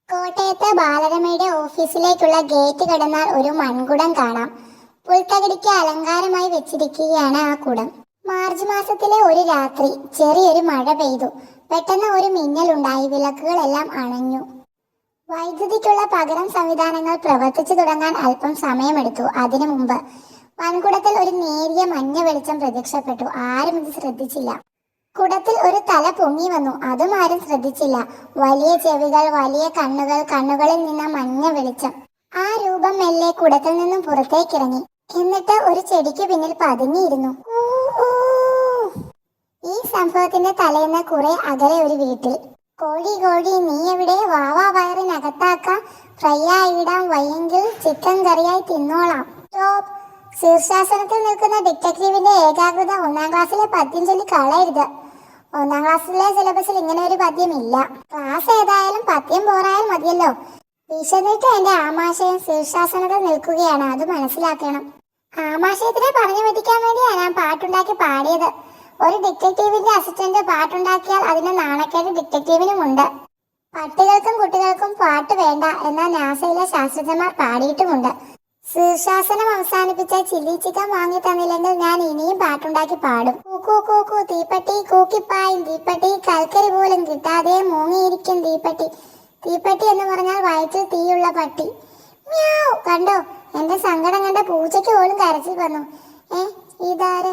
കോട്ടയത്തെ ബാലരമയുടെ ഓഫീസിലേക്കുള്ള ഗേറ്റ് കടന്നാൽ ഒരു മൺകുടം കാണാം. പുൽത്തകിടിക്ക് അലങ്കാരമായി വെച്ചിരിക്കുകയാണ് ആ കുടം. മാർച്ച് മാസത്തിലെ ഒരു രാത്രി ചെറിയൊരു മഴ പെയ്തു. പെട്ടെന്ന് ഒരു മിന്നലുണ്ടായി. വിളക്കുകളെല്ലാം അണഞ്ഞു. വൈദ്യുതിക്കുള്ള പകരം സംവിധാനങ്ങൾ പ്രവർത്തിച്ചു തുടങ്ങാൻ അല്പം സമയമെടുത്തു. അതിനു മുമ്പ് മൺകുടത്തിൽ ഒരു നേരിയ മഞ്ഞ വെളിച്ചം പ്രത്യക്ഷപ്പെട്ടു. ആരും ഇത് ശ്രദ്ധിച്ചില്ല. കുടത്തിൽ ഒരു തല പൊങ്ങി വന്നു. അതും ആരും ശ്രദ്ധിച്ചില്ല. വലിയ ചെവികൾ, വലിയ കണ്ണുകൾ, കണ്ണുകളിൽ നിന്ന് മഞ്ഞ വെളിച്ചം. ആ രൂപം മെല്ലെ കുടത്തിൽ നിന്നും പുറത്തേക്കിറങ്ങി. എന്നിട്ട് ഒരു ചെടിക്ക് പിന്നിൽ പതുങ്ങിയിരുന്നു. ഈ സംഭവത്തിന്റെ തലേന്ന് കുറെ അകലെ ഒരു വീട്ടിൽ, കോഴി കോഴി നീ എവിടെ, വാവാ വയറിനകത്താക്കാം, ഫ്രൈ ആയിടാം, വയ്യെങ്കിൽ ചിക്കൻ കറിയായി തിന്നോളാം. സ്റ്റോപ്പ്. ശീർഷാസനത്തിൽ നിൽക്കുന്ന ഡിറ്റക്റ്റീവിന്റെ ഏകാഗ്രത 1ാം ക്ലാസ്സിലെ പദ്യം ചൊല്ലി കളയരുത്. 1ാം ക്ലാസ്സിലെ സിലബസിൽ ഇങ്ങനെ ഒരു പദ്യം ഇല്ല. ക്ലാസ് ഏതായാലും പദ്യം പോറായാൽ മതിയല്ലോ. വിശന്നിട്ട് എന്റെ ആമാശയം ശീർഷാസനത്തിൽ നിൽക്കുകയാണ്, അത് മനസ്സിലാക്കണം. ആമാശയത്തിനെ പറഞ്ഞു പറ്റിക്കാൻ വേണ്ടിയാണ് ഞാൻ പാട്ടുണ്ടാക്കി പാടിയത്. ഒരു ഡിറ്റക്റ്റീവിന്റെ അസിസ്റ്റന്റ് പാട്ടുണ്ടാക്കിയാൽ അതിന്റെ നാണക്കേട് ഡിറ്റക്റ്റീവിനുമുണ്ട്. പട്ടികൾക്കും കുട്ടികൾക്കും പാട്ട് വേണ്ട എന്ന നാസയിലെ ശാസ്ത്രജ്ഞന്മാർ പാടിയിട്ടുമുണ്ട്. ശീർഷാസനം അവസാനിപ്പിച്ച ചില്ലി ചിക്കൻ വാങ്ങി തന്നില്ലെങ്കിൽ ഞാൻ ഇനിയും പാട്ടുണ്ടാക്കി പാടും. കൂക്കു കൂക്കു തീപ്പട്ടി കൂക്കിപ്പായും തീപ്പട്ടി, കൽക്കരി പോലും കിട്ടാതെ മൂങ്ങിയിരിക്കും തീപ്പട്ടി. തീപ്പട്ടി എന്ന് പറഞ്ഞാൽ വയറ്റിൽ തീയുള്ള പട്ടി. മ്യാവ്. കണ്ടോ, എന്റെ സങ്കടം കണ്ട പൂച്ചയ്ക്ക് പോലും കരച്ചിൽ വന്നു. ഇതാര്?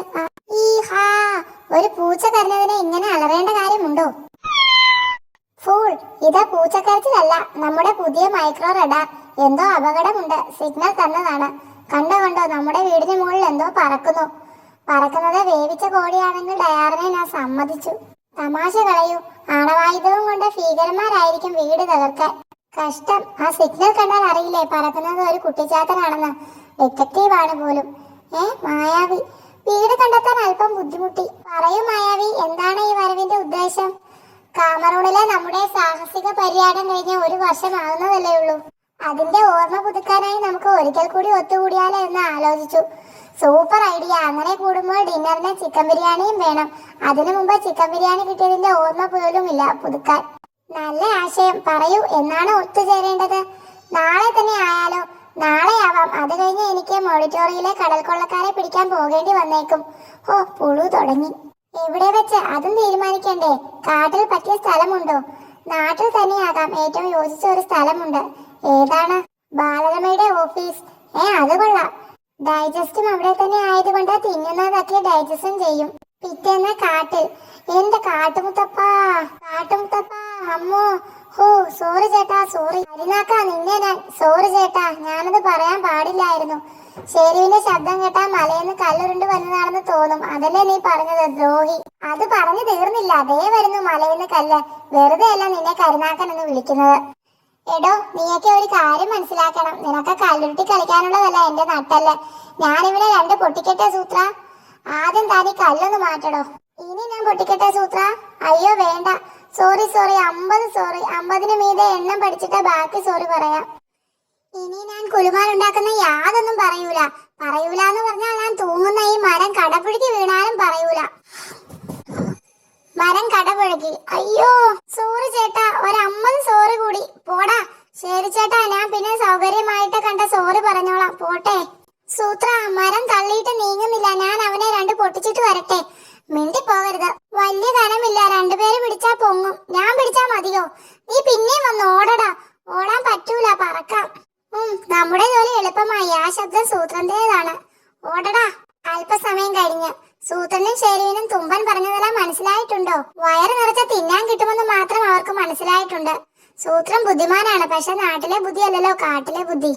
ഒരു പൂച്ച കരഞ്ഞതിനെ ഇങ്ങനെ അലറേണ്ട കാര്യമുണ്ടോ? ഫൂൾ. ഇതാ പൂച്ചക്കരച്ചിലല്ല, നമ്മുടെ പുതിയ മൈക്രോ റഡാർ. എന്തോ അപകടമുണ്ട്. സിഗ്നൽ തന്നതാണ്. കണ്ടോ കണ്ടോ, നമ്മുടെ വീടിന് മുകളിൽ എന്തോ പറക്കുന്നു. പറക്കുന്നത് വേവിച്ച കോഴിയാണെങ്കിൽ ഡയാറിനെ ഞാൻ സമ്മതിച്ചു. തമാശ കളയൂ. ആണവായുധവും കൊണ്ട് ഭീകരന്മാരായിരിക്കും വീട് തകർക്കാൻ. കഷ്ടം. ആ സിഗ്നൽ കണ്ടാൽ അറിയില്ലേ പറക്കുന്നത് ഒരു കുട്ടിച്ചാത്തനാണെന്ന്. ഡിറ്റക്റ്റീവാണ് പോലും. മായാവി. വീട് കണ്ടെത്താൻ അല്പം ബുദ്ധിമുട്ടി. പറയൂ മായാവി, എന്താണ് ഈ വരവിന്റെ ഉദ്ദേശം? കാമറൂണിലെ നമ്മുടെ സാഹസിക പര്യടനം കഴിഞ്ഞ 1 വർഷം ആകുന്നതല്ലേ ഉള്ളൂ. അതിന്റെ ഓർമ്മ പുതുക്കാനായി നമുക്ക് ഒരിക്കൽ കൂടി ഒത്തുകൂടിയാലോ എന്ന് ആലോചിച്ചു. Super idea. അങ്ങനെ കൂടുമ്പോൾ ഡിന്നറിന് ചിക്കൻ ബിരിയാണിയും വേണം. അതിനു മുമ്പ് ചിക്കൻ ബിരിയാണി കിട്ടിയതിന്റെ ഓർമ്മ പോലും ഇല്ല പുതുക്കാൻ. നല്ല ആശയം. പറയൂ, എന്നാണ് ഒത്തുചേരേണ്ടത്? നാളെ തന്നെ ആയാലോ? നാളെ ആവാം. അത് കഴിഞ്ഞ് എനിക്ക് മോഡിറ്റോറിയിലെ കടൽ കൊള്ളക്കാരെ പിടിക്കാൻ പോകേണ്ടി വന്നേക്കും. പുഴു തുടങ്ങി. എവിടെ വെച്ച് അതും തീരുമാനിക്കണ്ടേ? കാട്ടിൽ പറ്റിയ സ്ഥലമുണ്ടോ? നാട്ടിൽ തന്നെയാകാം. ഏറ്റവും യോജിച്ച ഒരു സ്ഥലമുണ്ട്. ഏതാണ്? ബാലരമയുടെ ഓഫീസ്. അത് കൊള്ളാം. ഡൈജസ്റ്റും അവിടെ തന്നെ ആയതുകൊണ്ട് തിന്നുന്നതൊക്കെ ഡൈജസ്റ്റും ചെയ്യും. പിറ്റേന്ന് കാട്ടിൽ. എന്റെ കാട്ടുമുത്തപ്പാ, കാട്ടുമുത്തപ്പാ. അമ്മോ. സോറി ചേട്ടാ, സോറി. അരിനാക്കാ നിന്നെ ഞാൻ. സോറി ചേട്ടാ, ഞാനത് പറയാൻ പാടില്ലായിരുന്നു. ഷെരുവിന്റെ ശബ്ദം കേട്ടാൽ മലയെന്ന് കല്ലുരുണ്ട് വന്നതാണെന്ന് തോന്നും. അതല്ലേ നീ പറഞ്ഞത്, ദ്രോഹി. അത് പറഞ്ഞു തീർന്നില്ല. അതേ വരുന്നു മലയെന്ന് കല്ല്. വെറുതെ അല്ല നിന്നെ കരുനാക്കൻ എന്ന് വിളിക്കുന്നത്. എടോ, നീയൊക്കെ ഒരു കാര്യം മനസ്സിലാക്കണം. നിനക്ക് കല്ലുരുട്ടി കളിക്കാനുള്ളതല്ല എന്റെ നട്ടല്. ഞാനിവിടെ 2 പൊട്ടിക്കട്ടെ സൂത്ര? ആദ്യം താൻ ഈ കല്ലൊന്ന് മാറ്റടോ. ഇനി ഞാൻ പൊട്ടിക്കട്ടെ സൂത്ര? അയ്യോ വേണ്ട. Sorry 50 sorry. 50ന് മീതെ എണ്ണം പഠിച്ചിട്ട് ബാക്കി സോറി പറയാം. ഇനി ഞാൻ കുലുമാലുണ്ടാക്കുന്ന യാതൊന്നും പറയൂല. പറയൂലെന്ന് പറഞ്ഞാൽ ഞാൻ തൂങ്ങുന്ന ഈ മരം കടപുഴകി വീണാലും പറയൂല. മരം കടപുഴകി. അയ്യോ സോറി ചേട്ടാ, 50 സോറി കൂടി. പോടാ. ശരി ചേട്ടാ, ഞാൻ പിന്നെ സൗകര്യമായിട്ട് കണ്ട സോറി പറഞ്ഞോളാം. പോട്ടെ. സൂത്ര, മരം തള്ളിയിട്ട് നീങ്ങുന്നില്ല. ഞാൻ അവനെ 2 പൊട്ടിച്ചിട്ട് വരട്ടെ. മിണ്ടി പോകരുത്. വലിയ കനമില്ല. 2 പേര് പിടിച്ചാ പൊങ്ങും. ഞാൻ പിടിച്ചാ മതിയോ? നീ പിന്നെയും വന്ന് ഓടടാ. ഓടാൻ പറ്റൂല, പറക്കാം. നമ്മുടെ ജോലി എളുപ്പമായി. ആ ശബ്ദം സൂത്രന്റേതാണ്. ഓടടാ. അല്പസമയം കഴിഞ്ഞ് സൂത്രനും ഷെരുവിനും തുമ്പൻ പറഞ്ഞതെല്ലാം മനസ്സിലായിട്ടുണ്ടോ? വയറ് നിറച്ച തിന്നാൻ കിട്ടുമെന്ന് മാത്രം അവർക്ക് മനസ്സിലായിട്ടുണ്ട്. സൂത്രൻ ബുദ്ധിമാനാണ്. പക്ഷെ നാട്ടിലെ ബുദ്ധിയല്ലല്ലോ, കാട്ടിലെ ബുദ്ധി.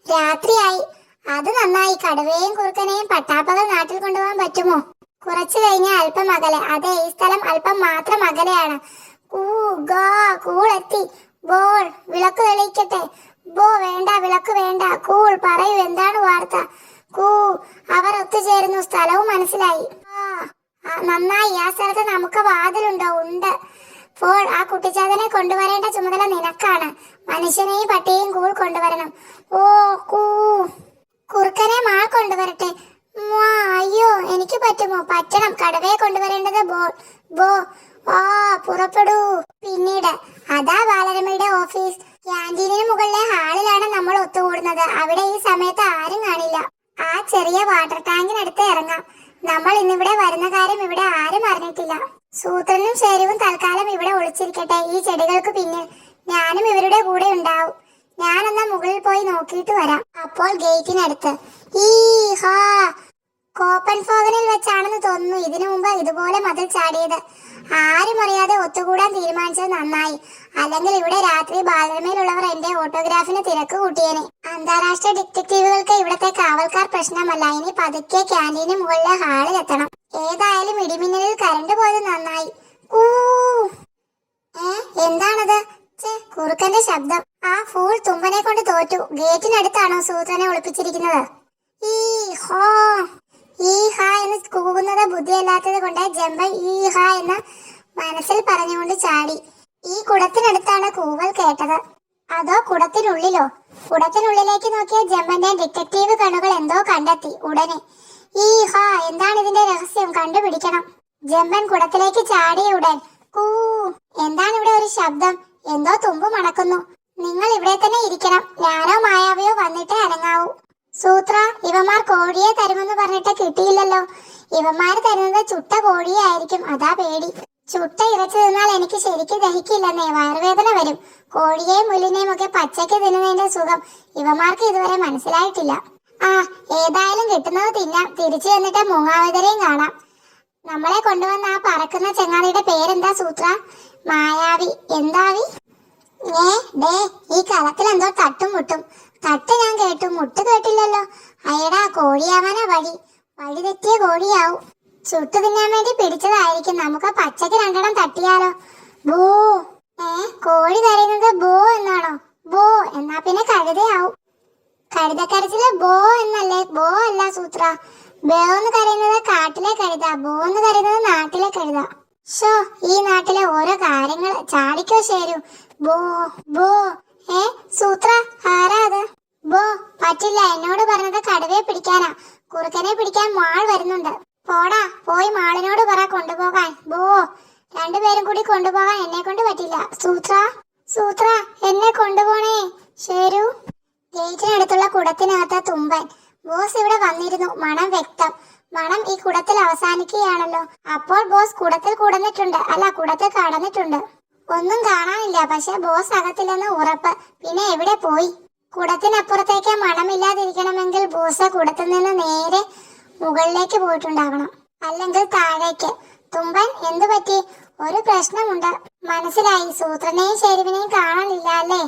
രാത്രിയായി. അത് നന്നായി. കടുവയെയും കുറുക്കനെയും പട്ടാപ്പകൽ നാട്ടിൽ കൊണ്ടുപോകാൻ പറ്റുമോ? കുറച്ചു കഴിഞ്ഞ അല്പം അകലെ. അതെ, ഈ സ്ഥലം അല്പം മാത്രം അകലെയാണ്. കൂളെത്തി. ബോൾ. വിളക്ക് തെളിയിക്കട്ടെ? ബോ വേണ്ട, വിളക്ക് വേണ്ട. കൂൾ. പറയൂ, എന്താണ് വാർത്ത? അവർ ഒത്തുചേരുന്നു. സ്ഥലവും മനസ്സിലായി. നന്നായി. ആ സ്ഥലത്ത് നമുക്ക് വാതിലുണ്ടോ? ഉണ്ട്. അപ്പോൾ ആ കുട്ടിച്ചാതനെ കൊണ്ടുവരേണ്ട ചുമതല നിനക്കാണ്. മനുഷ്യനെയും പട്ടിയെയും കൂൾ കൊണ്ടുവരണം. കുറുക്കനെ മാൾ കൊണ്ടുവരട്ടെ? അയ്യോ, എനിക്ക് പറ്റുമോ? പറ്റണം. കടുവയെ കൊണ്ടുവരേണ്ടത് ബോ. പുറപ്പെടൂ. പിന്നീട് അതാ ബാലരമയുടെ ഓഫീസ്. ക്യാൻറ്റീനിന് മുകളിലെ ഹാളിലാണ് നമ്മൾ ഒത്തുകൂടുന്നത്. അവിടെ ഈ സമയത്ത് ആരും കാണില്ല. ആ ചെറിയ വാട്ടർ ടാങ്കിനടുത്ത് ഇറങ്ങാം. നമ്മൾ ഇന്നിവിടെ വരുന്ന കാര്യം ഇവിടെ ആരും അറിഞ്ഞിട്ടില്ല. സൂത്രനും ശേരുവും തൽക്കാലം ഇവിടെ ഒളിച്ചിരിക്കട്ടെ, ഈ ചെടികൾക്ക് പിന്നിൽ. ഞാനും ഇവരുടെ കൂടെ ഉണ്ടാവും. ഞാനെന്നാ മുകളിൽ പോയി നോക്കിയിട്ട് വരാം. അപ്പോൾ ഗേറ്റിനടുത്ത് ഈ ഹാ കോപ്പൻഫോഗനിൽ വെച്ചാണെന്ന് തോന്നുന്നു ഇതിനു മുമ്പ് ഇതുപോലെ മതിൽ ചാടിയത്. ആരും അറിയാതെ ഒത്തുകൂടാൻ തീരുമാനിച്ചത് നന്നായി. അല്ലെങ്കിൽ ഇവിടെ രാത്രി ബാലരമയിലുള്ളവർ എന്റെ ഓട്ടോഗ്രാഫിന് തിരക്ക് കൂട്ടിയേനെ. അന്താരാഷ്ട്ര ഡിറ്റക്റ്റീവുകൾക്ക് ഇവിടത്തെ കാവൽക്കാർ പ്രശ്നമല്ല. ഇനി പതുക്കെ ക്യാൻറ്റീന് മുകളിലെ ഹാളിൽ എത്തണം. ഏതായാലും ഇടിമിന്നലിൽ കരണ്ട് പോയത് നന്നായി. എന്താണത്? കുറുക്കന്റെ ശബ്ദം. ആ ഫൂൾ തുമ്പനെ കൊണ്ട് തോറ്റു. ഗേറ്റിനടുത്താണോ സൂത്രനെ ഒളിപ്പിച്ചിരിക്കുന്നത്? ഈ ഹാ എന്ന് കൂകുന്നത് ബുദ്ധിയല്ലാത്തത് കൊണ്ട് ജമ്പൻ ഈ ഹാ എന്ന് മനസ്സിൽ പറഞ്ഞുകൊണ്ട് ചാടി. ഈ കുടത്തിനടുത്താണ് കൂവൽ കേട്ടത്. അതോ കുടത്തിനുള്ളിലോ? കുടത്തിനുള്ളിലേക്ക് നോക്കിയ ജമ്പന്റെ ഡിറ്റക്റ്റീവ് കണ്ണുകൾ എന്തോ കണ്ടെത്തി. ഉടനെ ഈ ഹാ, എന്താണ് ഇതിന്റെ രഹസ്യം? കണ്ടുപിടിക്കണം. ജമ്പൻ കുടത്തിലേക്ക് ചാടിയ ഉടൻ എന്താണ് ഇവിടെ ഒരു ശബ്ദം? എന്തോ തുമ്പ് മണക്കുന്നു. നിങ്ങൾ ഇവിടെ തന്നെ ഇരിക്കണം. ഞാനോ മായാവിയോ വന്നിട്ടേ അനങ്ങാവൂ. സൂത്ര, ഇവന്മാർ കോഴിയെ തരുമെന്ന് പറഞ്ഞിട്ട് കിട്ടിയില്ലല്ലോ. ഇവന്മാര് തരുന്നത് ചുട്ട കോഴിയെ ആയിരിക്കും. അതാ പേടി. ചുട്ട ഇറച്ചി തിന്നാൽ എനിക്ക് ശരിക്കും ദഹിക്കില്ലെന്നേ, വയറുവേദന വരും. കോഴിയെയും മുല്ലിനെയും ഒക്കെ പച്ചയ്ക്ക് തിന്നുന്നതിന്റെ സുഖം ഇവന്മാർക്ക് ഇതുവരെ മനസ്സിലായിട്ടില്ല. ഏതായാലും കിട്ടുന്നത് തിന്നാം. തിരിച്ചു ചെന്നിട്ട് മൂങ്ങാവതരെയും കാണാം. നമ്മളെ കൊണ്ടുവന്ന ആ പറക്കുന്ന ചങ്ങാതിയുടെ പേരെന്താ സൂത്ര? മായാവി. എന്താവി? ഡേ, ഈ കളത്തിൽ എന്തോ തട്ടും മുട്ടും. തട്ട് ഞാൻ കേട്ടു, മുട്ട് കേട്ടില്ലല്ലോ. അയടാ, കോഴിയാവാനാ വഴി. വഴി തെറ്റിയ കോഴിയാവും. ചുട്ടു തിന്നാൻ വേണ്ടി പിടിച്ചതായിരിക്കും. നമുക്ക് പച്ചക്ക് രണ്ടെണ്ണം തട്ടിയാലോ? ബോ. കോഴി കരയുന്നത് ബോ എന്നാണോ? ബോ എന്നാ പിന്നെ കഴുതയാവും. കഴുതക്കരച്ചില് ബോ എന്നല്ലേ? ബോ അല്ല സൂത്ര. ബോ എന്ന് കരയുന്നത് കാട്ടിലെ കഴുത, ബോ എന്ന് കരയുന്നത് നാട്ടിലെ കഴുത. ഷോ, ഈ നാട്ടിലെ ഓരോ കാര്യങ്ങൾ. ചാടിക്കോ ശരു. ബോ ബോ. സൂത്ര, ആരാ അത്? ബോ, പറ്റില്ല. എന്നോട് പറഞ്ഞത് കടുവയെ പിടിക്കാനാ. കുറുക്കനെ പിടിക്കാൻ മാൾ വരുന്നുണ്ട്. പോടാ, പോയി മാളിനോട് പറ കൊണ്ടുപോകാൻ. ബോ, രണ്ടുപേരും കൂടി കൊണ്ടുപോകാൻ എന്നെ കൊണ്ട് പറ്റില്ല. സൂത്ര, എന്നെ കൊണ്ടുപോണേ. ശരു. ഗേറ്റിനടുത്തുള്ള കുടത്തിനകത്ത് തുമ്പൻ. ബോസ് ഇവിടെ വന്നിരുന്നു. മണം വ്യക്തം. മണം ഈ കുടത്തിൽ അവസാനിക്കുകയാണല്ലോ. അപ്പോൾ ബോസ് കുടത്തിൽ കുടന്നിട്ടുണ്ട്. അല്ല, കുടത്തിൽ കടന്നിട്ടുണ്ട്. ഒന്നും കാണാനില്ല. പക്ഷെ ബോസ് അകത്തില്ലെന്ന് ഉറപ്പ്. പിന്നെ എവിടെ പോയി? കുടത്തിനപ്പുറത്തേക്ക് മണമില്ലാതിരിക്കണമെങ്കിൽ ബോസ് കുടത്തിൽ നിന്ന് നേരെ മുകളിലേക്ക് പോയിട്ടുണ്ടാവണം, അല്ലെങ്കിൽ താഴേക്ക്. തുമ്പൻ, എന്തു പറ്റി? ഒരു പ്രശ്നമുണ്ട്. മനസ്സിലായി. സൂത്രനെയും ശെരുവിനെയും കാണാനില്ല അല്ലേ?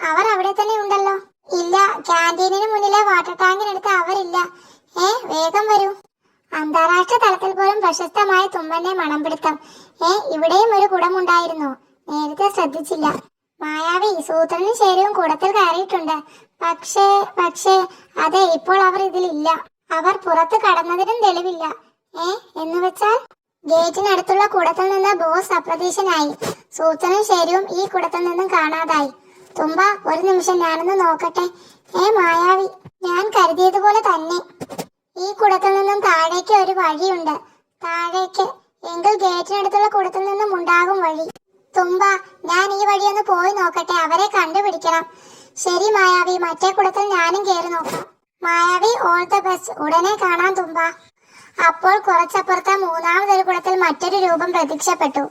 അവർ അവിടെ തന്നെ ഉണ്ടല്ലോ. ഇല്ല, ക്യാൻറ്റീനിന് മുന്നിലെ വാട്ടർ ടാങ്കിനടുത്ത് അവരില്ല. വേഗം വരൂ. അന്താരാഷ്ട്ര തലത്തിൽ പോലും പ്രശസ്തമായ തുമ്പന്റെ മണം പിടുത്തം. ഇവിടെയും ഒരു കുടമുണ്ടായിരുന്നു. നേരത്തെ ശ്രദ്ധിച്ചില്ല. മായാവി, സൂത്രനും ശേരുവും കുടത്തിൽ കയറിയിട്ടുണ്ട്. പക്ഷേ അതെ, ഇപ്പോൾ അവർ ഇതിലില്ല. അവർ പുറത്ത് കടന്നതിനും തെളിവില്ല. എന്ന് വെച്ചാൽ? ഗേറ്റിനടുത്തുള്ള കുടത്തിൽ നിന്ന് ബോസ് അപ്രതീക്ഷനായി. സൂത്രനും ശേരുവും ഈ കുടത്തിൽ നിന്നും കാണാതായി. തുമ്പ, ഒരു നിമിഷം ഞാനൊന്ന് നോക്കട്ടെ. മായാവി, ഞാൻ കരുതിയതുപോലെ തന്നെ. ഈ കുടത്തിൽ നിന്നും താഴേക്ക് ഒരു വഴിയുണ്ട്. താഴേക്ക്? എങ്കിൽ ഗേറ്റിനടുത്തുള്ള കുടത്തിൽ നിന്നും ഉണ്ടാകും വഴി. തുമ്പ, ഞാൻ ഈ വഴിയൊന്ന് പോയി നോക്കട്ടെ. അവരെ കണ്ടുപിടിക്കണം. ശരി മായാവി, മറ്റേ കുടത്തിൽ ഞാനും കയറി നോക്കാം. മായാവി, ഓൾ ദ ബെസ്റ്റ്. ഉടനെ കാണാം തുമ്പ. അപ്പോൾ കുറച്ചപ്പുറത്തെ മൂന്നാമതൊരു കുടത്തിൽ മറ്റൊരു രൂപം പ്രത്യക്ഷപ്പെട്ടു.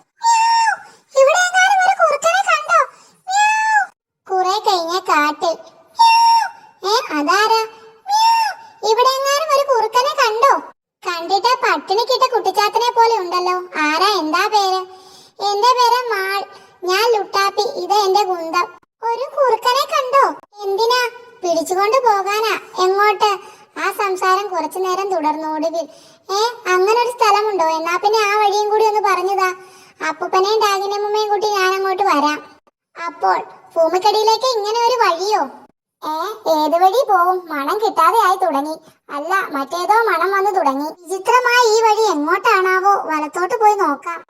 കുറെ കഴിഞ്ഞ കാട്ടിൽ. അതാരാ? ഇവിടെ എങ്ങാനും ഒരു കുറുക്കനെ കണ്ടോ? കണ്ടിട്ട് പട്ടിണിക്കിട്ട കുട്ടിച്ചാത്തനെ പോലെ ഉണ്ടല്ലോ. ആരാ? എന്താ പേര്? എന്റെ പേര് മാൾ. ഞാൻ ലുട്ടാപ്പി. ഇത് എന്റെ കുന്തം. ഒരു കുറുക്കനെ കണ്ടോ? എന്തിനാ? പിടിച്ചുകൊണ്ട് പോകാനാ. എങ്ങോട്ട്? ആ സംസാരം കുറച്ചു നേരം തുടർന്നു. ഒടുവിൽ, അങ്ങനെ ഒരു സ്ഥലമുണ്ടോ? എന്നാ പിന്നെ ആ വഴിയും കൂടി ഒന്ന് പറഞ്ഞതാ. അപ്പൂപ്പനെയും ഡാഗിനമ്മയും കൂട്ടി ഞാൻ അങ്ങോട്ട് വരാം. അപ്പോൾ ഭൂമിക്കടിയിലേക്ക് ഇങ്ങനെ ഒരു വഴിയോ? ഏത് വഴി പോവും? മണം കിട്ടാതെ ആയി തുടങ്ങി. അല്ല, മറ്റേതോ മണം വന്നു തുടങ്ങി. വിചിത്രമായ ഈ വഴി എങ്ങോട്ടാണാവോ? വലത്തോട്ട് പോയി നോക്കാം.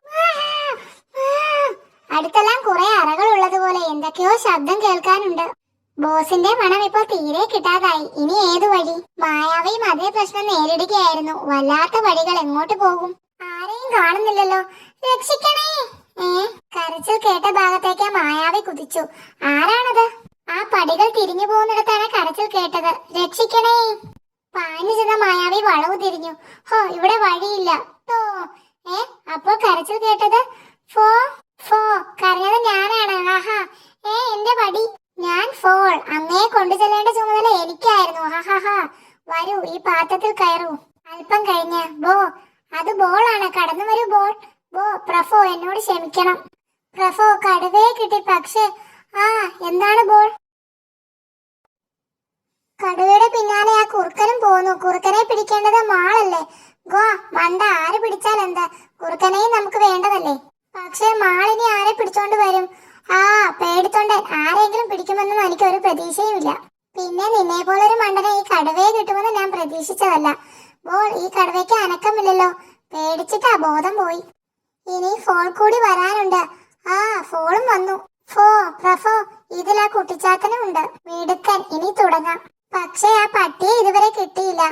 അടുത്തെല്ലാം കുറെ അറകൾ ഉള്ളതുപോലെ എന്തൊക്കെയോ ശബ്ദം കേൾക്കാനുണ്ട്. ബോസിന്റെ മണം ഇപ്പോൾ തീരെ കിട്ടാതായി. ഇനി ഏതു വഴി? മായാവിയും അതേ പ്രശ്നം നേരിടുകയായിരുന്നു. വല്ലാത്ത വഴികൾ. എങ്ങോട്ട് പോകും? ആരെയും കാണുന്നില്ലല്ലോ. രക്ഷിക്കണേ. കരച്ചിൽ കേട്ട ഭാഗത്തേക്ക് മായാവി കുതിച്ചു. ആരാണത്? ആ പടികൾ തിരിഞ്ഞു പോകുന്നിടത്താണ് കരച്ചിൽ കേട്ടത്. രക്ഷിക്കണേ! പാഞ്ഞു ചെന്ന മായാവി വളവ് തിരിഞ്ഞു. ഹോ, ഇവിടെ വഴിയില്ല. ടോ. അപ്പോൾ കരച്ചിൽ കേട്ടത് ഫോ ഫോ. കരഞ്ഞത് ഞാനാണ്. ആഹാ. എന്റെ പടി. ഞാൻ ഫോൾ. അങ്ങയെ കൊണ്ടുചെല്ലേണ്ട ചുമതല എനിക്കായിരുന്നു. ഹാഹാ. വരൂ, ഈ പാത്രത്തിൽ കയറൂ. അല്പം കഴിഞ്ഞ് ബോ. അത് ബോളാണ്. കടന്നു വരൂ ബോൾ. ബോ. പ്രഫോ, എന്നോട് ക്ഷമിക്കണം. പ്രഫോ, കടുവയെ കിട്ടി. പക്ഷേ എന്താണ് ബോൾ? കടുവയുടെ പിന്നാലെ ആ കുറുക്കനും പോന്നു. കുറുക്കനെ പിടിക്കേണ്ടത് മാളല്ലേ? ഗോ മണ്ട. ആര് പിടിച്ചാൽ എന്താ? കുറുക്കനെയും നമുക്ക് വേണ്ടതല്ലേ? പക്ഷേ മാളിനി ആരെ പിടിച്ചോണ്ട് വരും? പേടിത്തൊണ്ടൻ. ആരെങ്കിലും പിടിക്കുമെന്നും എനിക്ക് ഒരു പ്രതീക്ഷയുമില്ല. പിന്നെ നിന്നെ പോലൊരു മണ്ടനെ ഈ കടുവയെ കിട്ടുമെന്ന് ഞാൻ പ്രതീക്ഷിച്ചതല്ല. ബോൾ, ഈ കടുവയ്ക്ക് അനക്കമില്ലല്ലോ. പേടിച്ചിട്ടാ ബോധം പോയി. ഇനി ഫോൾ കൂടി വരാനുണ്ട്. ഫോളും വന്നു. ഫോ പ്രഫോ, ഇതിൽ ആ കുട്ടിച്ചാത്തനും ഉണ്ട്. മിടുക്കൻ. ഇനി തുടങ്ങാം. പക്ഷേ ആ പട്ടിയെ ഇതുവരെ കിട്ടിയില്ല.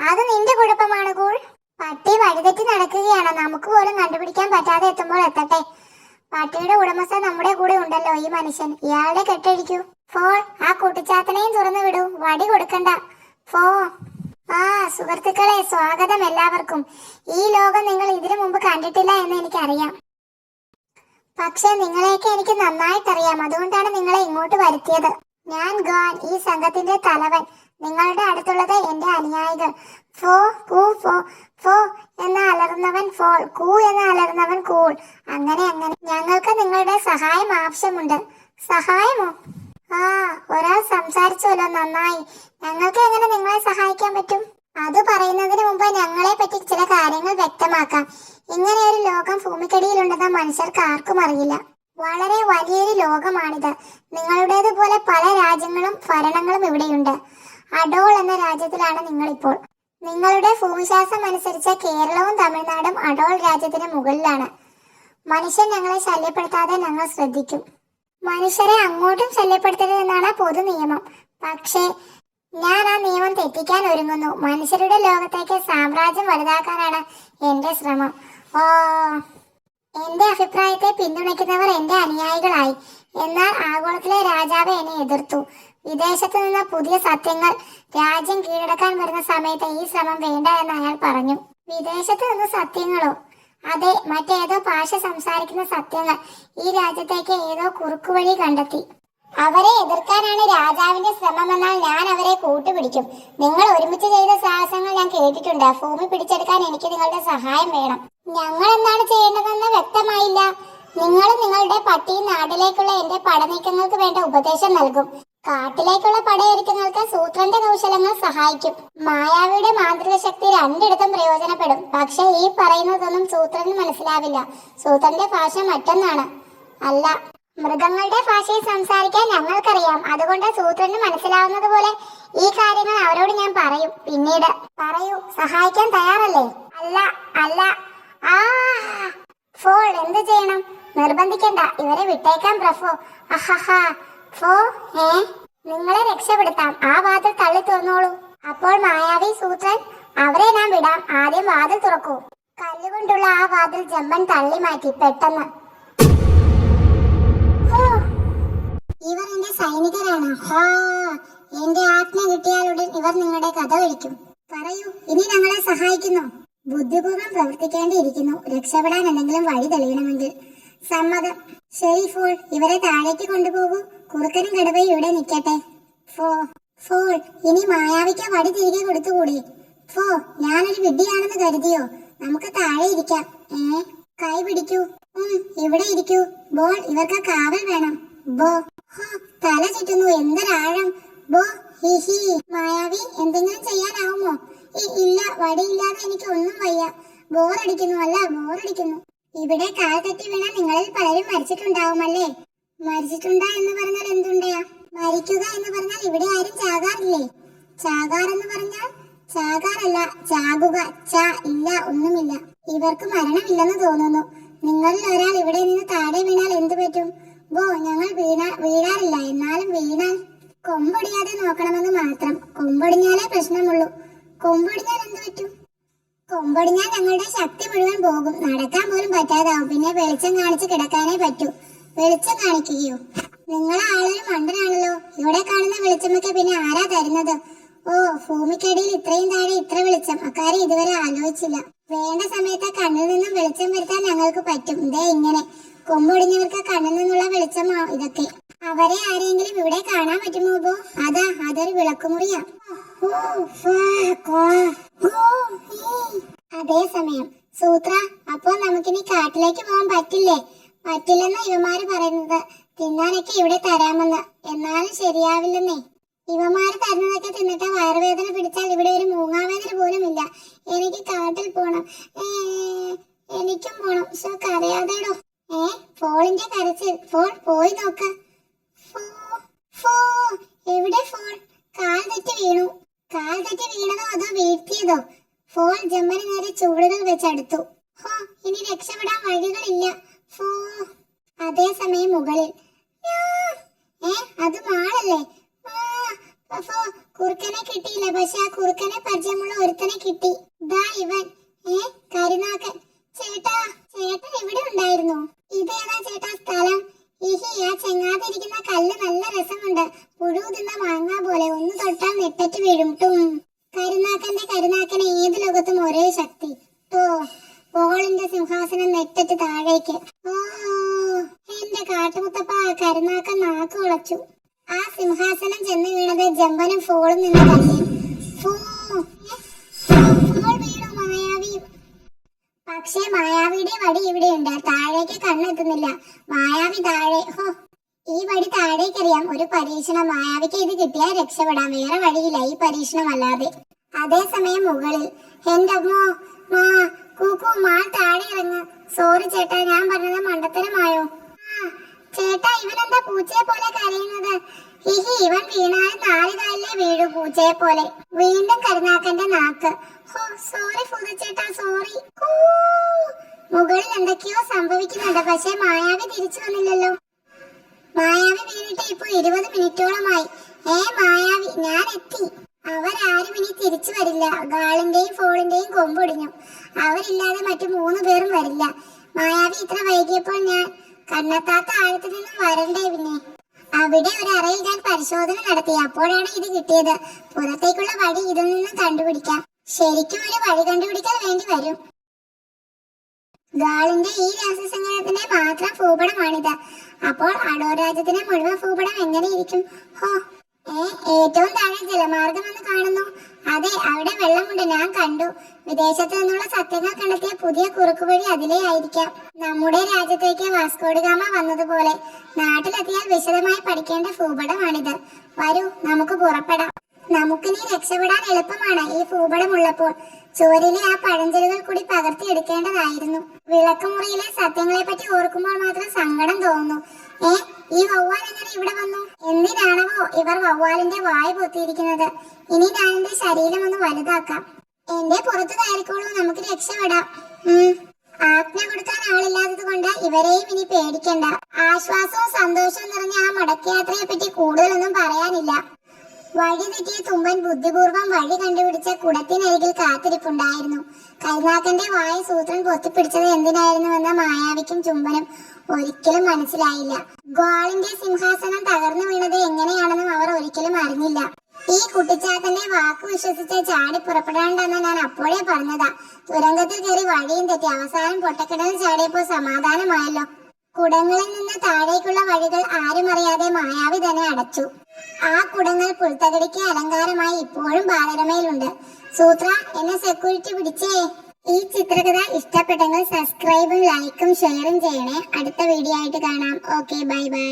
അത് നിന്റെ കുഴപ്പമാണ് കൂൾ. പട്ടി വഴിതെറ്റി നടക്കുകയാണ്. നമുക്ക് പോലും കണ്ടുപിടിക്കാൻ പറ്റാതെ എത്തുമ്പോൾ എത്തട്ടെ. പട്ടിയുടെ ഉടമസ്ഥ നമ്മുടെ കൂടെ ഉണ്ടല്ലോ, ഈ മനുഷ്യൻ. ഇയാളുടെ കെട്ടഴിക്കൂ. ഫോൾ, ആ കുട്ടിച്ചാത്തനെയും തുറന്നു വിടൂ. വടി കൊടുക്കണ്ട. ഫോ. സുഹൃത്തുക്കളെ, സ്വാഗതം എല്ലാവർക്കും. ഈ ലോകം നിങ്ങൾ ഇതിനു മുമ്പ് കണ്ടിട്ടില്ല എന്ന് എനിക്കറിയാം. പക്ഷെ നിങ്ങളെയൊക്കെ എനിക്ക് നന്നായിട്ടറിയാം. അതുകൊണ്ടാണ് നിങ്ങളെ ഇങ്ങോട്ട് വരുത്തിയത്. ഞാൻ ഗാൻ, ഈ സംഘത്തിന്റെ തലവൻ. നിങ്ങളുടെ അടുത്തുള്ളത് എന്റെ അനുയായികൾ. ഫോ കൂ ഫോ. ഫോ എന്ന അലർന്നവൻ ഫോൾ. കൂ എന്ന അലർന്നവൻ കൂൾ. അങ്ങനെ അങ്ങനെ. ഞങ്ങൾക്ക് നിങ്ങളുടെ സഹായം ആവശ്യമുണ്ട്. സഹായമോ? ഒരാൾ സംസാരിച്ചല്ലോ. നന്നായി. ഞങ്ങൾക്ക് എങ്ങനെ നിങ്ങളെ സഹായിക്കാൻ പറ്റും? അത് പറയുന്നതിന് മുമ്പ് ഞങ്ങളെ പറ്റി ചില കാര്യങ്ങൾ വ്യക്തമാക്കാം. ഇങ്ങനെ ഒരു ലോകം ഭൂമിക്കടിയിലുണ്ടെന്ന മനുഷ്യർക്ക് ആർക്കും അറിയില്ല. വളരെ വലിയൊരു ലോകമാണിത്. നിങ്ങളുടേതുപോലെ പല രാജ്യങ്ങളും ഭരണങ്ങളും ഇവിടെയുണ്ട്. അഡോൾ എന്ന രാജ്യത്തിലാണ് നിങ്ങളിപ്പോൾ. നിങ്ങളുടെ ഭൂമിശാസ്ത്രം അനുസരിച്ച് കേരളവും തമിഴ്നാടും അഡോൾ രാജ്യത്തിന് മുകളിലാണ്. മനുഷ്യൻ ഞങ്ങളെ ശല്യപ്പെടുത്താതെ ഞങ്ങൾ ശ്രദ്ധിക്കും. മനുഷ്യരെ അങ്ങോട്ടും ശല്യപ്പെടുത്തരുതെന്നാണ് പൊതു നിയമം. പക്ഷേ ഞാൻ ആ നിയമം തെറ്റിക്കാൻ ഒരുങ്ങുന്നു. മനുഷ്യരുടെ ലോകത്തേക്ക് സാമ്രാജ്യം വലുതാക്കാനാണ് എന്റെ ശ്രമം. എന്റെ അഭിപ്രായത്തെ പിന്തുണയ്ക്കുന്നവർ എന്റെ അനുയായികളായി. എന്നാൽ ആഗോളത്തിലെ രാജാവ് എന്നെ എതിർത്തു. വിദേശത്ത് നിന്ന് പുതിയ സത്യങ്ങൾ രാജ്യം കീഴടക്കാൻ വരുന്ന സമയത്ത് ഈ ശ്രമം വേണ്ട എന്ന് അയാൾ പറഞ്ഞു. വിദേശത്ത് നിന്ന് സത്യങ്ങളോ? അതെ, മറ്റേതോ ഭാഷ സംസാരിക്കുന്ന സത്യങ്ങൾ ഈ രാജ്യത്തേക്ക് ഏതോ കുറുക്കുവഴി കണ്ടെത്തി. അവരെ എതിർക്കാനാണ് രാജാവിന്റെ ശ്രമമെന്നാൽ ഞാൻ അവരെ കൂട്ടുപിടിക്കും. നിങ്ങൾ ഒരുമിച്ച് ചെയ്ത സാഹസങ്ങൾ ഞാൻ കേട്ടിട്ടുണ്ട്. ഭൂമി പിടിച്ചെടുക്കാൻ എനിക്ക് നിങ്ങളുടെ സഹായം വേണം. ഞങ്ങൾ എന്താണ് ചെയ്യേണ്ടതെന്ന് വ്യക്തമായില്ല. നിങ്ങളും നിങ്ങളുടെ പട്ടിയും നാട്ടിലേക്കുള്ള എന്റെ പടനീക്കങ്ങൾക്ക് വേണ്ട ഉപദേശം നൽകും. കാട്ടിലേക്കുള്ള പടയൊരുക്കങ്ങൾക്ക് സൂത്രന്റെ കൗശലങ്ങൾ സഹായിക്കും. മായാവിയുടെ മാന്ത്രിക ശക്തി രണ്ടിടത്തും പ്രയോജനപ്പെടും. പക്ഷെ ഈ പറയുന്നതൊന്നും സൂത്രന് മനസ്സിലാവില്ല. സൂത്രന്റെ ഭാഷ മറ്റൊന്നാണ്. അല്ല, മൃഗങ്ങളുടെ ഭാഷയിൽ സംസാരിക്കാൻ ഞങ്ങൾക്കറിയാം. അതുകൊണ്ട് സൂത്രന് മനസ്സിലാവുന്നത് പോലെ ഈ കാര്യങ്ങൾ അവരോട് ഞാൻ പറയും. പിന്നീട് പറയൂ. സഹായിക്കാൻ തയ്യാറല്ലേ? അല്ല അല്ല. ഫോൾ, എന്ത് ചെയ്യണം? നിർബന്ധിക്കണ്ട. ഇവരെ വിട്ടേക്കാം പ്രഫോ. ഫോ. നിങ്ങളെ രക്ഷപ്പെടുത്താം. ആ വാതിൽ തള്ളി തുറന്നോളൂ. അപ്പോൾ മായാവി, സൂത്രൻ, അവരെ ഞാൻ വിടാം. ആദ്യം വാതിൽ തുറക്കൂ. കല്ലുകൊണ്ടുള്ള ആ വാതിൽ ജമ്പൻ തള്ളി മാറ്റി. പെട്ടെന്ന്. ഇവർ എന്റെ സൈനികരാണ്. എന്റെ ആജ്ഞ കിട്ടിയാലുടൻ ഇവർ നിങ്ങളുടെ കഥ കഴിക്കും. പറയൂ, ഇനി ഞങ്ങളെ സഹായിക്കുന്നു. ബുദ്ധിപൂർവ്വം പ്രവർത്തിക്കേണ്ടിയിരിക്കുന്നു. രക്ഷപ്പെടാൻ എന്തെങ്കിലും വഴി തെളിയണമെങ്കിൽ. സമ്മതം. ശരി ഫോൾ, ഇവരെ താഴേക്ക് കൊണ്ടുപോകൂ. കുറുക്കനും കടുവയും ഇവിടെ നിൽക്കട്ടെ. ഫോൾ, ഇനി മായാവിക്ക് വടി തിരികെ കൊടുത്തുകൂടി? ഫോ, ഞാനൊരു വിഡ്ഢിയാണെന്ന് കരുതിയോ? നമുക്ക് താഴെ ഇരിക്കാം. കൈ പിടിക്കൂ. ഇവിടെ ഇരിക്കൂ. ബോൾ, ഇവർക്ക് കാവൽ വേണം. ബോ. തല ചുറ്റുന്നു. എന്തൊരാഴം. ബോ. ഹിഹി. മായാവി, എന്തെങ്കിലും ചെയ്യാനാവുമോ? ഇല്ല, വടിയില്ലാതെ എനിക്ക് ഒന്നും വയ്യ. ബോറടിക്കുന്നു. അല്ല, ബോറടിക്കുന്നു. ഇവിടെ കാൽ തെറ്റി വീണ നിങ്ങളിൽ പലരും മരിച്ചിട്ടുണ്ടാവുമല്ലേ? മരിച്ചിട്ടുണ്ടാ എന്ന് പറഞ്ഞാൽ എന്തുണ്ടയാ? മരിക്കുക എന്ന് പറഞ്ഞാൽ ഇവിടെ ആരും ചാകാറില്ലേ? ചാകാറെന്ന് പറഞ്ഞാൽ ചാകാറല്ല, ചാകുക. ഇല്ല, ഒന്നുമില്ല. ഇവർക്ക് മരണമില്ലെന്ന് തോന്നുന്നു. നിങ്ങളിൽ ഒരാൾ ഇവിടെ നിന്ന് താഴെ വീണാൽ എന്തു പറ്റും? ബോ, ഞങ്ങൾ വീഴാറില്ല. എന്നാലും വീണാൽ കൊമ്പൊടിയാതെ നോക്കണമെന്ന് മാത്രം. കൊമ്പൊടിഞ്ഞാലേ പ്രശ്നമുള്ളൂ. കൊമ്പൊടിഞ്ഞാൽ എന്തു പറ്റും? കൊമ്പൊടിഞ്ഞാൽ ഞങ്ങളുടെ ശക്തി മുഴുവൻ പോകും, നടക്കാൻ പോലും പറ്റാതാവും. പിന്നെ വെളിച്ചം കാണിച്ച് കിടക്കാനേ പറ്റൂ. വെളിച്ചം കാണിക്കുകയോ? നിങ്ങൾ ആളൊരു മണ്ടനാണല്ലോ. ഇവിടെ കാണുന്ന വെളിച്ചമൊക്കെ പിന്നെ ആരാ തരുന്നത്? ഓ, ഭൂമിക്കടിയിൽ ഇത്രയും താഴെ ഇത്ര വെളിച്ചം, അക്കാര്യം ഇതുവരെ ആലോചിച്ചില്ല. വേണ്ട സമയത്ത് കണ്ണിൽ നിന്നും വെളിച്ചം വരുത്താൻ ഞങ്ങൾക്ക് പറ്റും. ഇതേ ഇങ്ങനെ കൊമ്പൊടിഞ്ഞവർക്ക് കണ്ണിൽ നിന്നുള്ള വെളിച്ചമാ ഇതൊക്കെ. അവരെ ആരെങ്കിലും ഇവിടെ കാണാൻ പറ്റുമോ? പോ, അതാ അതൊരു വിളക്കുമുറിയാ. അതേസമയം സൂത്ര, അപ്പോ നമുക്കിനി കാട്ടിലേക്ക് പോകാൻ പറ്റില്ലേ? പറ്റില്ലെന്ന ഇവമാര് പറയുന്നത്. തിന്നാനൊക്കെ ഇവിടെ തരാമെന്ന്. എന്നാലും ശരിയാവില്ലെന്നേ. ഇവമാര് തരുന്നതൊക്കെ തിന്നിട്ട് വയറുവേദന പിടിച്ചാൽ ഇവിടെ ഒരു മൂങ്ങാവേദന പോലും ഇല്ല. എനിക്ക് കാട്ടിൽ പോണം, എനിക്കും പോണം. കരയാതെടോ. ഫോണിന്റെ കരച്ചിൽ. ഫോൺ പോയി നോക്ക്. എവിടെ ഫോൺ? കാൽ തെറ്റി വീണു. കാൽ തെറ്റി വീണതോ അതോ വീഴ്ത്തിയതോ? ഫോൺ ജമ്മന് നേരെ ചൂടുകൾ വെച്ചടുത്തു. ഇനി രക്ഷപ്പെടാൻ വഴികളില്ല. അതേസമയം മുകളിൽ അത് മാളല്ലേ? കുറുക്കനെ കിട്ടിയില്ല, പക്ഷെ ആ കുറുക്കനെ പരിചയമുള്ള ഒരുത്തനെ കിട്ടി. ദാ ഇവൻ. കരുനാക്കൻ. ചേട്ടാ, ചേട്ടൻ ഇവിടെ ഉണ്ടായിരുന്നു. ഇതേതാ ചേട്ടാ സ്ഥലം? ആ ചെങ്ങാതിരിക്കുന്ന കല്ല് നല്ല രസമുണ്ട്. പുഴു തിന്ന മാങ്ങ പോലെ, ഒന്ന് തൊട്ടാൽ നെട്ടറ്റ് വീഴും. കരുനാക്കന് ഏത് ലോകത്തും ഒരേ ശക്തി. പോളിന്റെ സിംഹാസനം നെട്ടറ്റ് താഴേക്ക്. എന്റെ കാട്ടുമുത്തപ്പ, കരുനാക്കൻ നാക്ക് ഉളച്ചു. ആ സിംഹാസനം ചെന്ന് വീണത് ജമ്പനും ഫോളും നിന്ന കല്ലിൽ. ഫോൾ വീണു മായാവിയും. പക്ഷേ മായാവിയുടെ വടി ഇവിടെയുണ്ട്. താഴേക്ക് കണ്ണെത്തുന്നില്ല. മായാവി താഴെ. ഈ വടി താഴേക്കറിയാം. ഒരു പരീക്ഷണം. മായാവിക്ക് ഇത് കിട്ടിയാൽ രക്ഷപ്പെടാം. വേറെ വഴിയില്ല ഈ പരീക്ഷണം അല്ലാതെ. അതേസമയം മുകളിൽ. എന്റെ അമ്മോ, മാൾ താഴെ ഇറങ്ങ്. സോറി ചേട്ടാ, ഞാൻ പറഞ്ഞത് മണ്ടത്തരമായോ? ചേട്ടാ, ഇവനെന്താ പൂച്ചയെ പോലെ കരയുന്നത്? ഇവൻ വീണാൽ 4 കാലിലേ വീഴൂ, പൂച്ചയെ പോലെ. വീണ്ടും കരുനാക്കന്റെ നാക്ക്. സോറി ചേട്ടാ, സോറി. മുകളിൽ എന്തൊക്കെയോ സംഭവിക്കുന്നുണ്ട്. പക്ഷെ മായാവി തിരിച്ചു വന്നില്ലല്ലോ. മായാവി വീണിട്ട് ഇപ്പൊ 20 മിനിറ്റോളമായി. മായാവി, ഞാൻ എത്തി. അവരാരും ഇനി തിരിച്ചു വരില്ല. ഗാളിന്റെയും ഫോളിന്റെയും കൊമ്പൊടിഞ്ഞു. അവരില്ലാതെ മറ്റു 3 പേരും വരില്ല. മായാവി ഇത്ര വൈകിയപ്പോൾ ഞാൻ കണ്ണെത്താത്ത ആഴത്തിൽ നിന്നും വരണ്ടേ? പിന്നെ അവിടെ ഒരു അറയിൽ ഞാൻ പരിശോധന നടത്തി. അപ്പോഴാണ് ഇത് കിട്ടിയത്. പുറത്തേക്കുള്ള വഴി ഇതിൽ നിന്നും കണ്ടുപിടിക്കാം. ശരിക്കും ഒരു വഴി കണ്ടുപിടിക്കാൻ വേണ്ടി വരും. ഗാളിന്റെ ഈ രാസസംഘത്തിന്റെ മാത്രം ഭൂപടമാണിത്. അപ്പോൾ അഡോർ രാജ്യത്തിന്റെ മുഴുവൻ ഭൂപടം എങ്ങനെയിരിക്കും? ഏറ്റവും താഴെ ജലമാർഗം എന്ന് കാണുന്നു. അതെ, അവിടെ വെള്ളമുണ്ട്, ഞാൻ കണ്ടു. വിദേശത്ത് നിന്നുള്ള സത്യങ്ങൾ കണ്ടെത്തിയ പുതിയ കുറുക്കുവഴി അതിലേ ആയിരിക്കാം. നമ്മുടെ രാജ്യത്തേക്ക് വാസ്കോഡഗാമ വന്നതുപോലെ. നാട്ടിലെത്തിയാൽ വിശദമായി പഠിക്കേണ്ട ഭൂപടമാണിത്. വരൂ, നമുക്ക് പുറപ്പെടാം. നമുക്കിനി രക്ഷപ്പെടാൻ എളുപ്പമാണ് ഈ ഭൂപടമുള്ളപ്പോൾ. ചുവരിലെ ആ പഴഞ്ചൊല്ലുകൾ കൂടി പകർത്തിയെടുക്കേണ്ടതായിരുന്നു. വിളക്കുമുറിയിലെ സത്യങ്ങളെ പറ്റി ഓർക്കുമ്പോൾ മാത്രം സങ്കടം തോന്നുന്നു. ഈ വവ്വാൽ എങ്ങനെ ഇവിടെ വന്നു? എന്തിനാണവോ ഇവർ വവ്വാലിന്റെ വായ് പൊത്തിയിരിക്കുന്നത്? ഇനി ഞാൻ എന്റെ ശരീരം ഒന്ന് വലുതാക്കാം. എന്റെ പുറത്ത് കയറിക്കോളൂ, നമുക്ക് രക്ഷപ്പെടാം. ആജ്ഞ കൊടുക്കാൻ ആളില്ലാത്തത് കൊണ്ട് ഇവരെയും ഇനി പേടിക്കണ്ട. ആശ്വാസവും സന്തോഷവും നിറഞ്ഞ ആ മടക്കയാത്രയെ പറ്റി കൂടുതലൊന്നും പറയാനില്ല. വഴി തെറ്റിയ തുമ്പൻ ബുദ്ധിപൂർവ്വം വഴി കണ്ടുപിടിച്ച കുടത്തിനരികിൽ കാത്തിരിപ്പുണ്ടായിരുന്നു. കരുനാക്കന്റെ വായ സൂത്രൻ പൊത്തിപ്പിടിച്ചത് എന്തിനായിരുന്നുവെന്ന് മായാവിക്കും ചുംബനും ഒരിക്കലും മനസ്സിലായില്ല. ഗ്വാളിന്റെ സിംഹാസനം തകർന്നു വീണത് എങ്ങനെയാണെന്നും അവർ ഒരിക്കലും അറിഞ്ഞില്ല. ഈ കുട്ടിച്ചാത്തന്റെ വാക്ക് വിശ്വസിച്ച് ചാടി പുറപ്പെടാണ്ടെന്ന് ഞാൻ അപ്പോഴേ പറഞ്ഞതാ. തുരങ്കത്തിൽ കയറി വഴിയും തെറ്റി അവസാനം പൊട്ടക്കിടന്ന് ചാടിയപ്പോൾ സമാധാനമായല്ലോ. കുടങ്ങളിൽ നിന്ന് താഴേക്കുള്ള വഴികൾ ആരും അറിയാതെ മായാവി തന്നെ അടച്ചു. ആ കുടങ്ങൾ പുൽത്തകടിക്ക് അലങ്കാരമായി ഇപ്പോഴും ബാലരമയിലുണ്ട്. സൂത്ര, എന്നെ സെക്യൂരിറ്റി പിടിച്ചേ. ഈ ചിത്രകഥ ഇഷ്ടപ്പെട്ടെങ്കിൽ സബ്സ്ക്രൈബും ലൈക്കും ഷെയറും ചെയ്യണേ. അടുത്ത വീഡിയോ ആയിട്ട് കാണാം. Okay, bye bye.